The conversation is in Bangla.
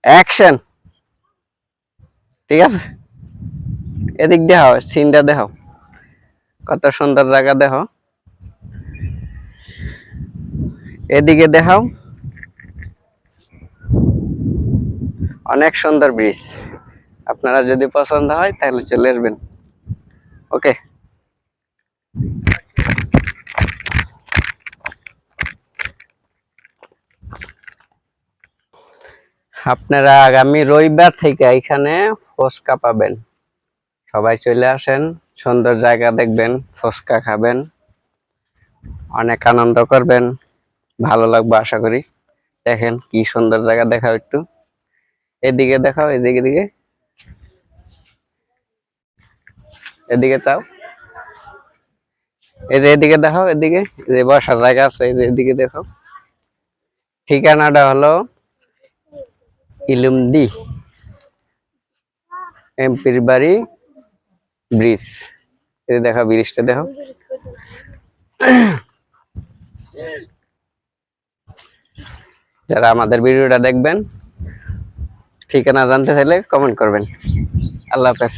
অ্যাকশন। ঠিক আছে, এদিক দেখাও, সিনটা দেখাও, কত সুন্দর জায়গা দেখো, এদিকে দেখাও, অনেক সুন্দর ব্রিজ। আপনারা যদি পছন্দ হয় তাহলে চলে আসবেন। ওকে। আপনারা আগামী রবিবার থেকে এখানে ফুচকা পাবেন। সবাই চলে আসেন, সুন্দর জায়গা দেখবেন, ফুচকা খাবেন, অনেক আনন্দ করবেন, ভালো লাগবে আশা করি। দেখেন কি সুন্দর জায়গা, দেখাও একটু, এদিকে দেখাও, এদিকে দিকে, এদিকে চাও, এই যে এদিকে দেখাও, এদিকে যে বসার জায়গা আছে, এই যে এদিকে দেখাও। ঠিকানাটা হলো ইলুমদি, এমপির বাড়ি ব্রিজ। এই দেখো ব্রিজটা দেখো। যারা আমাদের ভিডিওটা দেখবেন, ঠিকানা জানতে চাইলে কমেন্ট করবেন। আল্লাহ হাফেজ।